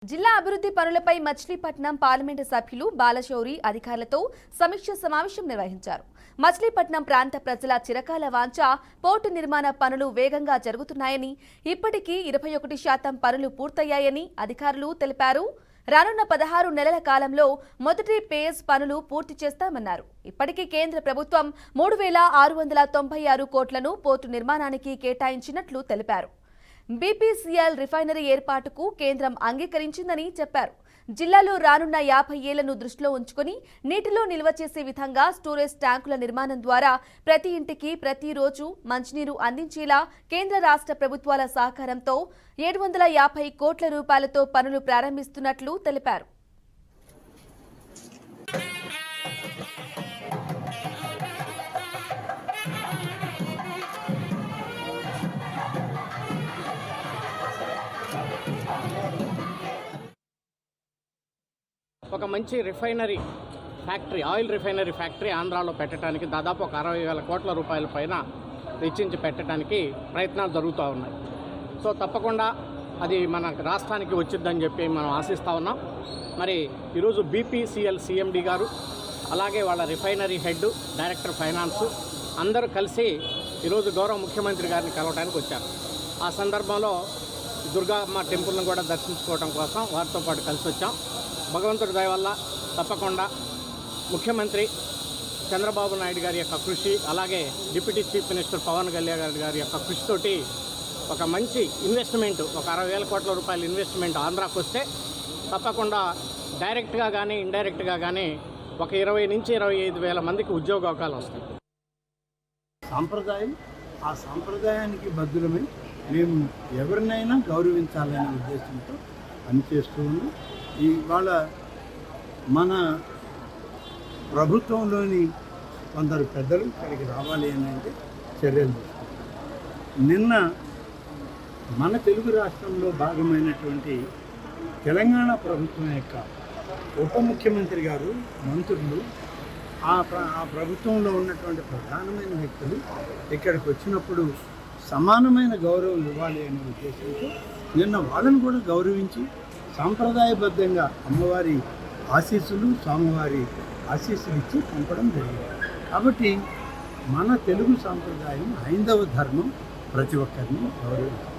జిల్లా అభివృద్ధి పనులపై మచిలీపట్నం పార్లమెంటు సభ్యులు బాలశౌరి అధికారులతో సమీక్ష సమావేశం నిర్వహించారు. మచిలీపట్నం ప్రాంత ప్రజల చిరకాల వాంఛ పోర్టు నిర్మాణ పనులు వేగంగా జరుగుతున్నాయని, ఇప్పటికీ 21% పనులు పూర్తయ్యాయని అధికారులు తెలిపారు. రానున్న 16 నెలల కాలంలో మొదటి పేజ్ పనులు పూర్తి చేస్తామన్నారు. ఇప్పటికీ కేంద్ర ప్రభుత్వం 3696 కోట్లను పోర్టు నిర్మాణానికి కేటాయించినట్లు తెలిపారు. బీపీసీఎల్ రిఫైనరీ ఏర్పాటుకు కేంద్రం అంగీకరించిందని చెప్పారు. జిల్లాలో రానున్న 50 ఏళ్లను దృష్టిలో ఉంచుకుని నీటిలో నిల్వ చేసే విధంగా స్టోరేజ్ ట్యాంకుల నిర్మాణం ద్వారా ప్రతి ఇంటికి ప్రతిరోజు మంచినీరు అందించేలా కేంద్ర రాష్ట్ర ప్రభుత్వాల సహకారంతో 750 కోట్ల రూపాయలతో పనులు ప్రారంభిస్తున్నట్లు తెలిపారు. ఒక మంచి refinery factory, oil refinery factory ఆంధ్రాలో పెట్టడానికి దాదాపు ఒక 60,000 కోట్ల రూపాయల పైన వెచ్చించి పెట్టడానికి ప్రయత్నాలు జరుగుతూ ఉన్నాయి. సో తప్పకుండా అది మన రాష్ట్రానికి వచ్చిద్దని చెప్పి మనం ఆశిస్తూ ఉన్నాం. మరి ఈరోజు బీపీసీఎల్ సీఎండీ గారు, అలాగే వాళ్ళ రిఫైనరీ హెడ్, డైరెక్టర్ ఫైనాన్స్ అందరూ కలిసి ఈరోజు గౌరవ ముఖ్యమంత్రి గారిని కలవడానికి వచ్చారు. ఆ సందర్భంలో దుర్గామ్మ టెంపుల్ను కూడా దర్శించుకోవడం కోసం వారితో పాటు కలిసి వచ్చాం. భగవంతుడి దయ వల్ల తప్పకుండా ముఖ్యమంత్రి చంద్రబాబు నాయుడు గారి యొక్క కృషి, అలాగే deputy chief minister Pawan Kalyan గారి యొక్క కృషితోటి ఒక మంచి ఇన్వెస్ట్మెంట్, ఒక 60,000 కోట్ల రూపాయల ఇన్వెస్ట్మెంట్ ఆంధ్రాకు వస్తే తప్పకుండా డైరెక్ట్గా కానీ ఇండైరెక్ట్గా కానీ ఒక 20 నుంచి 25,000 మందికి ఉద్యోగ అవకాశాలు వస్తాయి. సాంప్రదాయం, ఆ సాంప్రదాయానికి బద్దులమై మేము ఎవరినైనా గౌరవించాలనే ఉద్దేశంతో పనిచేస్తూ ఉన్నాం. ఇవాళ మన ప్రభుత్వంలోని కొందరు పెద్దలు ఇక్కడికి రావాలి అని అంటే చర్యలు తీసుకుంటారు. నిన్న మన తెలుగు రాష్ట్రంలో భాగమైనటువంటి తెలంగాణ ప్రభుత్వం యొక్క ఉప ముఖ్యమంత్రి గారు, మంత్రులు, ఆ ప్రభుత్వంలో ఉన్నటువంటి ప్రధానమైన వ్యక్తులు ఇక్కడికి వచ్చినప్పుడు సమానమైన గౌరవం ఇవ్వాలి అనే ఉద్దేశంతో నిన్న వాళ్ళని కూడా గౌరవించి సాంప్రదాయబద్ధంగా అమ్మవారి ఆశీస్సులు, స్వామివారి ఆశీస్సులు ఇచ్చి పంపడం జరిగింది. కాబట్టి మన తెలుగు సాంప్రదాయం, హైందవ ధర్మం ప్రతి ఒక్కరిని గౌరవించాలి.